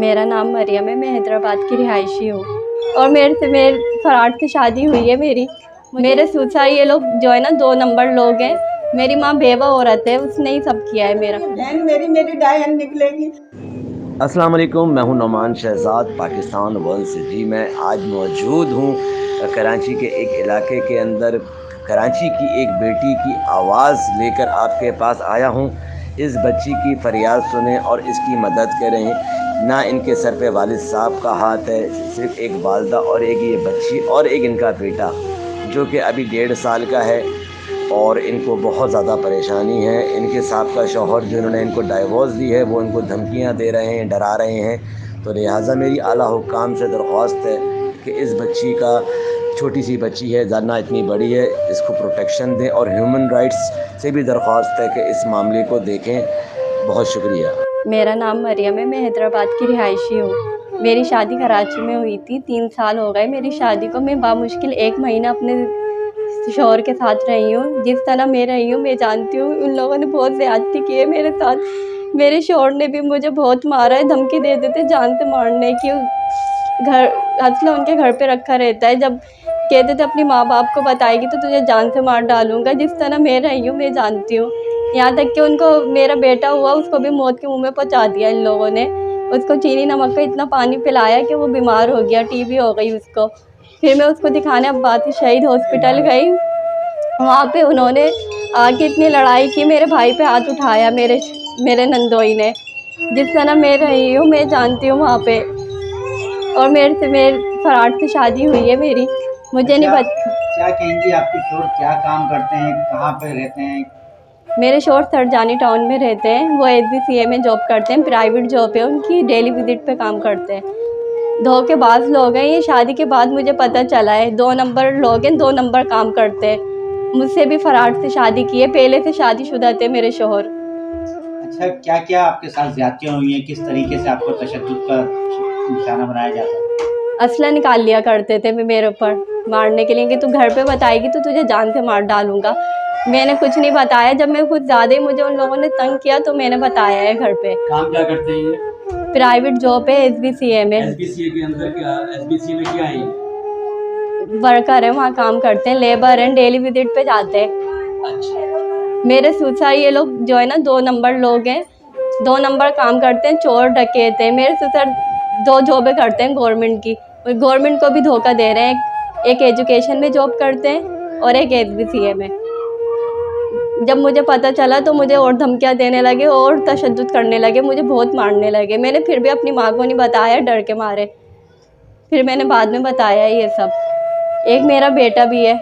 मेरा नाम मरियम है। मैं हैदराबाद की रिहायशी हूँ और मेरे फराट से शादी हुई है मेरी। मेरे सुसा ये लोग जो है ना 2 नंबर लोग हैं। मेरी माँ बेवा औरत है, उसने ही सब किया है। मेरी डायन निकलेगी। अस्सलाम वालेकुम, मैं हूं नौमान शहजाद पाकिस्तान वर्ल्ड से। जी मैं आज मौजूद हूं कराची के एक इलाके के अंदर। कराची की एक बेटी की आवाज़ लेकर आपके पास आया हूं। इस बच्ची की फरियाद सुनें और इसकी मदद करें। ना इनके सर पे वालिद साहब का हाथ है, सिर्फ एक वालदा और एक ये बच्ची और एक इनका बेटा जो कि अभी 1.5 साल का है और इनको बहुत ज़्यादा परेशानी है। इनके साहब का शौहर जिन्होंने इनको डाइवोर्स दी है वो इनको धमकियां दे रहे हैं, डरा रहे हैं। तो लिहाजा मेरी आला हुक्काम से दरख्वास्त है कि इस बच्ची का, छोटी सी बच्ची है, ज़्यादा इतनी बड़ी है, इसको प्रोटेक्शन दें। और ह्यूमन राइट्स से भी दरख्वास्त है कि इस मामले को देखें। बहुत शुक्रिया। मेरा नाम मरियम है। मैं हैदराबाद की रिहायशी हूँ। मेरी शादी कराची में हुई थी। 3 साल हो गए मेरी शादी को। मैं बामुश्किल 1 महीना अपने शौहर के साथ रही हूँ। जिस तरह मैं रही हूँ मैं जानती हूँ उन लोगों ने बहुत ज़्यादती की है मेरे साथ। मेरे शौहर ने भी मुझे बहुत मारा है, धमकी दे देते जान से मारने की। घर असला उनके घर पे रखा रहता है। जब कहते थे अपनी माँ बाप को बताएगी तो तुझे जान से मार डालूंगा। जिस तरह मैं रही हूँ मैं जानती हूँ। यहाँ तक कि उनको मेरा बेटा हुआ उसको भी मौत के मुंह में पहुँचा दिया इन लोगों ने। उसको चीनी नमक का इतना पानी पिलाया कि वो बीमार हो गया, टीबी हो गई उसको। फिर मैं उसको दिखाने अब्बासी शहीद हॉस्पिटल गई। वहाँ पे उन्होंने आके इतनी लड़ाई की, मेरे भाई पे हाथ उठाया मेरे नंदोई ने। जिस तरह मैं रही हूँ मैं जानती हूँ वहाँ पे। और मेरे फराट से शादी हुई है मेरी। मुझे नहीं पता। क्या कहेंगी, आपके शोर क्या काम करते हैं, कहाँ पे रहते हैं? मेरे शौहर सरजानी टाउन में रहते हैं। वो SBCA में जॉब करते हैं, प्राइवेट जॉब है उनकी, डेली विजिट पे काम करते हैं। धोखेबाज लोग हैं ये। शादी के बाद मुझे पता चला है 2 नंबर लोग हैं, 2 नंबर काम करते हैं। मुझसे भी फराट से शादी की है, पहले से शादीशुदा थे मेरे शौहर। अच्छा, क्या क्या आपके साथ ज्यादतियाँ हुई हैं? किस तरीके से आपको तशद्दुद का निशाना बनाया जाता है? असला निकाल लिया करते थे मेरे ऊपर मारने के लिए कि तू घर पे बताएगी तो तुझे जान से मार डालूंगा। मैंने कुछ नहीं बताया। जब मैं कुछ ज़्यादा ही मुझे उन लोगों ने तंग किया तो मैंने बताया है घर पे। काम क्या करते हैं ये? प्राइवेट जॉब है SBCA में। SBCA के अंदर क्या, SBCA में क्या है ये? वर्कर है, वहाँ काम करते हैं, लेबर हैं, डेली विजिट पे जाते हैं। अच्छा। मेरे ससुर ये लोग जो है ना 2 नंबर लोग हैं। 2 नंबर काम करते हैं, चोर डकैत हैं। मेरे ससुर 2 जॉबें करते हैं गवर्नमेंट की, और गवर्नमेंट को भी धोखा दे रहे हैं। एक एजुकेशन में जॉब करते हैं और एक SBCA में। जब मुझे पता चला तो मुझे और धमकियाँ देने लगे और तशद्दुद करने लगे, मुझे बहुत मारने लगे। मैंने फिर भी अपनी माँ को नहीं बताया, डर के मारे। फिर मैंने बाद में बताया ये सब। एक मेरा बेटा भी है,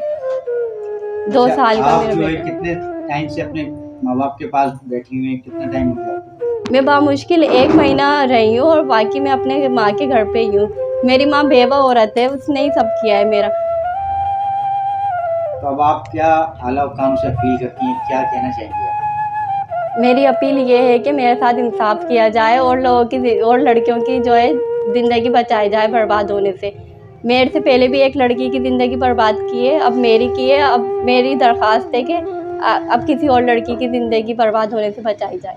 2 साल का मेरा बेटा। कितने टाइम से अपने माँ बाप के पास बैठी हुई हैं? कितना टाइम हो गया? मैं बामुश्किल 1 महीना रही हूँ और बाकी मैं अपने माँ के घर पे ही हूँ। मेरी माँ बेवा औरत है, उसने ही सब किया है मेरा। तो अब आप क्या आला हुक्काम से अपील करती हैं, क्या कहना चाहेंगे आप? मेरी अपील ये है कि मेरे साथ इंसाफ किया जाए और लोगों की और लड़कियों की जो है ज़िंदगी बचाई जाए बर्बाद होने से। मेरे से पहले भी एक लड़की की ज़िंदगी बर्बाद की है, अब मेरी की है। अब मेरी दरख्वास्त है कि अब किसी और लड़की की ज़िंदगी बर्बाद होने से बचाई जाए।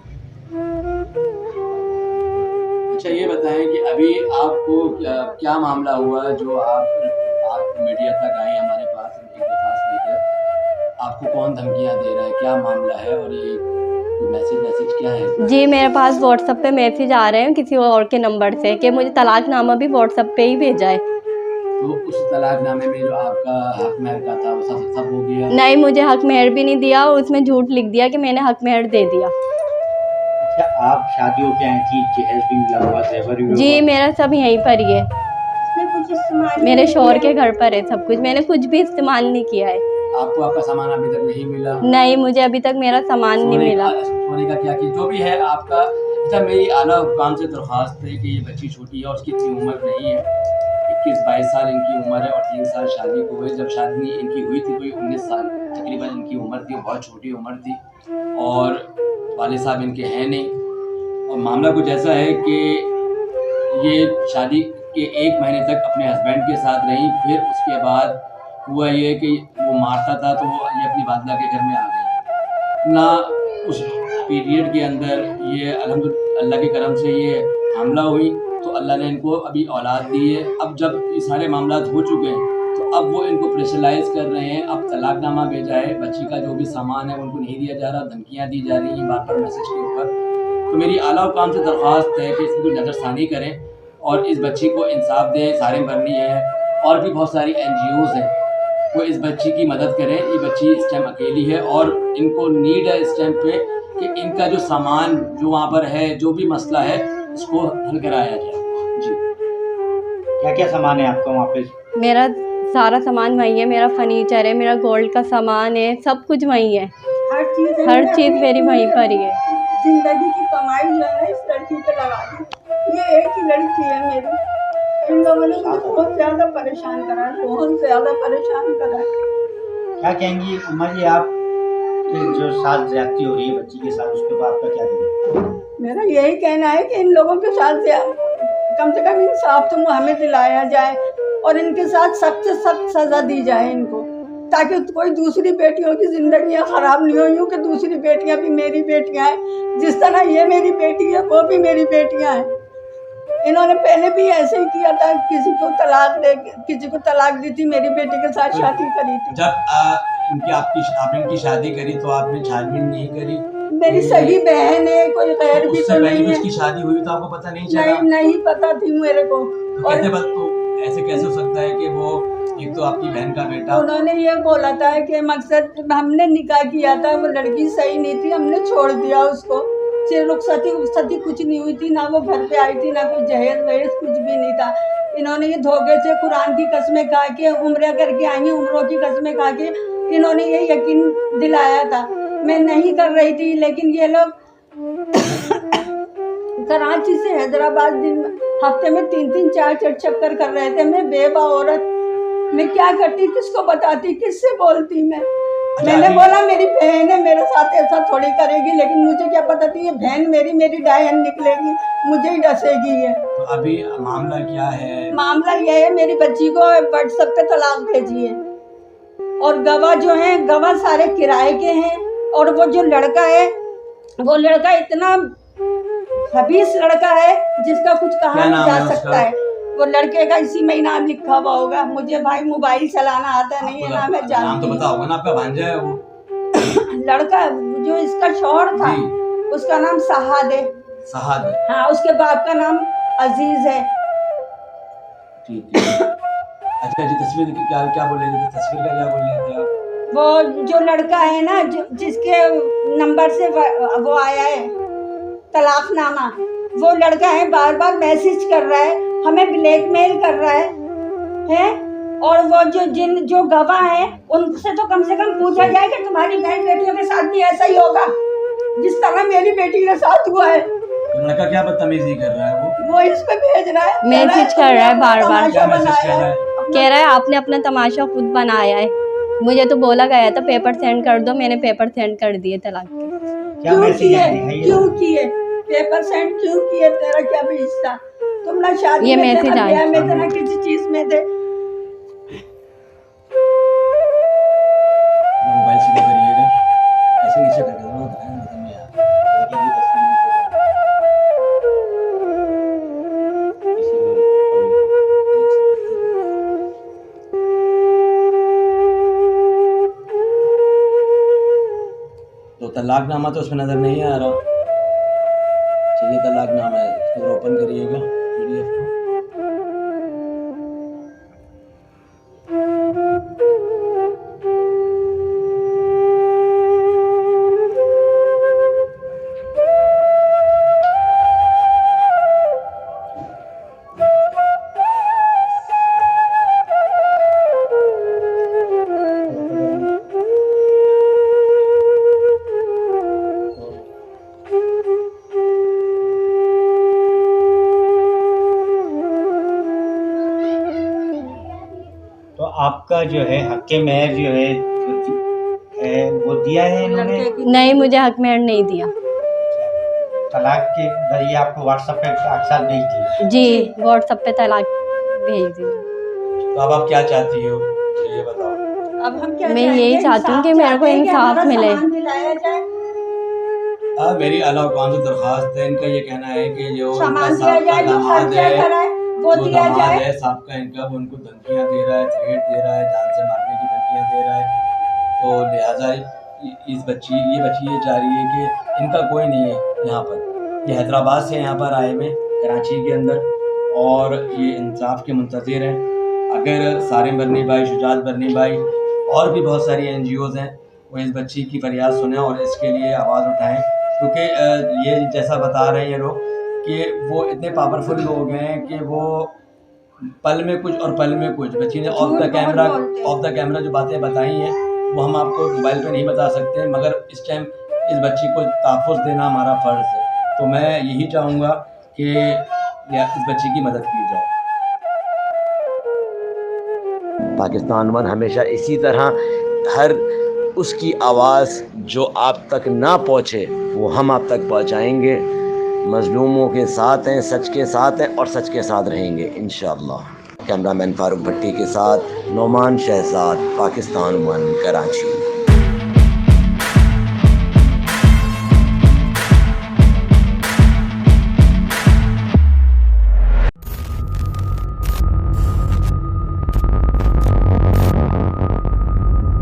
अच्छा, ये बताएं कि अभी आपको क्या मामला हुआ जो आप मीडिया तक आए हमारे पास एक दरखास्त लेकर? आपको कौन धमकियां दे रहा है, क्या मामला है और ये मैसेज क्या है? जी, मेरे पास व्हाट्सएप पे मैसेज आ रहे हैं किसी और के नंबर से कि मुझे तलाकनामा भी व्हाट्सएप पे ही भेजा है। तो उस तलाकनामे में जो आपका हक महर का था वो सब हो गया? नहीं, मुझे हक महर भी नहीं दिया और उसमें झूठ लिख दिया कि मैंने हक महर दे दिया। अच्छा, आप शादी हो क्या थी? जहेज भी मिला हुआ, ज़ेवर भी जी, हुआ? मेरा सब यहीं पर ही है। मेरे शौहर के घर पर है सब कुछ। मैंने कुछ भी इस्तेमाल नहीं किया है। आपको आपका सामान अभी तक नहीं मिला? नहीं, मुझे अभी तक मेरा सामान नहीं मिला। सोने का क्या किया, जो भी है आपका। अच्छा, मेरी आला हुक्काम से दरख्वास्त है कि ये बच्ची छोटी है और उसकी इतनी उम्र नहीं है। 21-22 साल इनकी उम्र है और 3 साल शादी को हुए। जब शादी इनकी हुई थी कोई 19 साल तकरीबन इनकी उम्र थी, बहुत छोटी उम्र थी और वाले साहब इनके हैं नहीं। और मामला कुछ ऐसा है कि ये शादी के 1 महीने तक अपने हस्बैंड के साथ रही। फिर उसके बाद हुआ ये कि वो मारता था तो ये अपनी वालदा के घर में आ गई ना। उस पीरियड के अंदर ये अल्हम्दुलिल्लाह अल्लाह के करम से ये हामला हुई तो अल्लाह ने इनको अभी औलाद दी है। अब जब ये सारे मामला हो चुके हैं तो अब वो इनको प्रेशराइज कर रहे हैं। अब तलाकनामा भेजा है, बच्ची का जो भी सामान है उनको नहीं दिया जा रहा, धमकियाँ दी जा रही हैं बार बार मैसेज के ऊपर। तो मेरी आला हुकाम से दरख्वास्त है कि इसकी कोई नज़रसानी करें और इस बच्ची को इंसाफ दें। सारे भरनी है और भी बहुत सारी NGOs हैं, वो इस बच्ची की मदद करें। ये बच्ची इस टाइम अकेली है और इनको नीड है इस टाइम पे कि इनका जो सामान जो वहाँ पर है, जो भी मसला है, इसको हल कराया जाए। जी, क्या क्या सामान है आपका वहाँ पे? मेरा सारा सामान वहीं है, मेरा फर्नीचर है, मेरा गोल्ड का सामान है, सब कुछ वहीं है। हर चीज़ मेरी वहीं पर ही है। जिंदगी की कमाई जो है ना इस लड़की पे लगा दी। ये एक ही लड़की है मेरी। इन लोगों ने मुझे बहुत ज़्यादा परेशान करा है, बहुत ज़्यादा परेशान करा है। क्या कहेंगी उमा जी आप कि जो साथ ज्यादती हो रही है बच्ची के साथ, उसके बाद आपका क्या कहना है? मेरा यही कहना है कि इन लोगों के साथ कम से कम इंसाफ तो हमें दिलाया जाए और इनके साथ सख्त से सख्त सज़ा दी जाए इनको, ताकि कोई दूसरी बेटियों की ज़िंदगियाँ ख़राब नहीं हो। यूँ कि दूसरी बेटियाँ भी मेरी बेटियाँ हैं, जिस तरह ये मेरी बेटी है वो भी मेरी बेटियाँ हैं। इन्होंने पहले भी ऐसे ही किया था, किसी को तलाक दी थी, मेरी बेटी के साथ शादी करी थी। जब आपने इनकी शादी करी तो आपने छानबीन नहीं करी? मेरी सगी बहन है, कोई गैर भी उससे तो पहले नहीं भी है। उसकी शादी हुई तो आपको पता नहीं चला? नहीं पता थी मेरे को। तो कैसे तो ऐसे कैसे हो सकता है कि वो एक तो आपकी बहन का बेटा? उन्होंने ये बोला था कि मकसद हमने निकाह किया था, वो लड़की सही नहीं थी, हमने छोड़ दिया उसको। सिर्फ रुखसती कुछ नहीं हुई थी, ना वो घर पे आई थी, ना कोई जहेज वहेज कुछ भी नहीं था। इन्होंने ये धोखे से कुरान की कसमें खा के उम्र करके आई हैं, उम्रों की कसमें खा के इन्होंने ये यकीन दिलाया था। मैं नहीं कर रही थी, लेकिन ये लोग कराची से हैदराबाद हफ्ते में 3-3 4 चक्कर कर रहे थे। मैं बेवा औरत, मैं क्या करती, किसको बताती, किससे बोलती मैंने बोला मेरी बहन है, मेरे साथ ऐसा थोड़ी करेगी, लेकिन मुझे क्या पता थी ये बहन मेरी डायन निकलेगी, मुझे ही डसेगी ये। तो अभी मामला क्या है? मामला ये है, मेरी बच्ची को व्हाट्सएप पे तलाक भेजी है और गवाह जो हैं, गवाह सारे किराए के हैं। और वो जो लड़का है, वो लड़का इतना खबीस लड़का है जिसका कुछ कहा नहीं जा सकता है। वो लड़के का इसी में नाम लिखा हुआ होगा। मुझे भाई मोबाइल चलाना आता नहीं है ना, मैं जानती नाम तो पता होगा ना, आपका भांजा है वो लड़का जो इसका शौहर था, उसका नाम सहाद है। सहाद? हाँ, उसके बाप का नाम अजीज है। ठीक है। अच्छा जी, तस्वीर क्या बोल रहे थे? तस्वीर का क्या बोल रहे थे आप? वो जो लड़का है ना, जिसके नंबर से वो आया है तलाकनामा, वो लड़का है बार बार मैसेज कर रहा है, हमें ब्लैकमेल कर रहा है। और वो जो गवाह है उनसे तो कम से कम पूछा जाए कि तुम्हारी बहन बेटियों के साथ भी ऐसा ही होगा जिस तरह मेरी बेटी के साथ हुआ है। लड़का क्या बदतमीजी कर रहा है? वो इस पे भेज रहा है, मैसेज कर रहा है बार बार। क्या मैसेज कर रहा है? कह रहा है आपने अपना तमाशा खुद बनाया है। मुझे तो बोला गया था पेपर सेंड कर दो, मैंने पेपर सेंड कर दिए तलाक के। क्या मैसेज है? क्यों किए पेपर सेंड, क्यों किए? तेरा क्या भी हिस्सा? तुम ना शादी ये में मैसेज थे, ना आया। ब्याह में थे, ना किसी चीज में थे। मोबाइल सीधा करिएगा, ऐसे नीचे करके दो ना, तो तलाकनामा तो उसमें नजर नहीं आ रहा। चलिए, तलाकनामा है, इसको ओपन करिएगा PDF को। तो आपका जो है हक़ मेहर जो है वो दिया है इन्होंने? नहीं, मुझे हक मेहर नहीं दिया। तलाक के जरिए आपको व्हाट्सएप पे अक्सर भेज दी? जी, व्हाट्सएप पे तलाक भेज दी। तो अब आप क्या चाहती हो, ये बताओ? अब हम क्या मैं यही चाहती हूँ कि मेरे को इंसाफ मिले। मेरी आला हुकाम से दरख्वास्त है, इनका ये कहना है कि जो इनका सामान दिया साहब का जाए, जो दामाद खर्चा है, कराए वो जो दिया दामाद जाए। है साहब का इनका, वो उनको धमकियाँ दे रहा है, थ्रेट दे रहा है, जान से मारने की धमकियाँ दे रहा है। तो लिहाजा ये बच्ची ये चाह रही है कि इनका कोई नहीं है यहाँ पर। ये हैदराबाद से यहाँ पर आए हुए कराची के अंदर, और ये इंसाफ के मुंतज़िर हैं। अगर सारिम बरनी भाई, शुजात बरनी भाई और भी बहुत सारी NGOज़ हैं, वो इस बच्ची की फरियाद सुनें और इसके लिए आवाज़ उठाएं, क्योंकि ये जैसा बता रहे हैं ये लोग कि वो इतने पावरफुल लोग हैं कि वो पल में कुछ और पल में कुछ। बच्ची ने ऑफ द कैमरा जो बातें बताई हैं वो हम आपको मोबाइल पे नहीं बता सकते, मगर इस टाइम इस बच्ची को तहफ़्फ़ुज़ देना हमारा फ़र्ज़ है। तो मैं यही चाहूँगा कि इस बच्ची की मदद की जाए। पाकिस्तान वन हमेशा इसी तरह हर उसकी आवाज़ जो आप तक ना पहुँचे वो हम आप तक पहुँचाएंगे। मज़लूमों के साथ हैं, सच के साथ हैं और सच के साथ रहेंगे इंशाअल्लाह। कैमरामैन फारूक भट्टी के साथ नोमान शहजाद, पाकिस्तान वन, कराची।